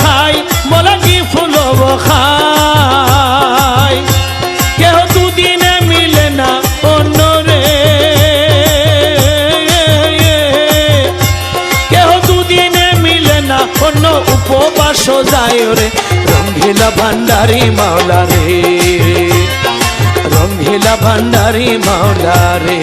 খাই মোলা কি ফুলব খাই কেহ দুদিনে মিলে না অন্য রে কেহ দুদিনে মিলে না অন্য উপবাস যায় রে রঙ্গিলা ভান্ডারি মাওলা রে রঙ্গিলা ভান্ডারি মাওলা রে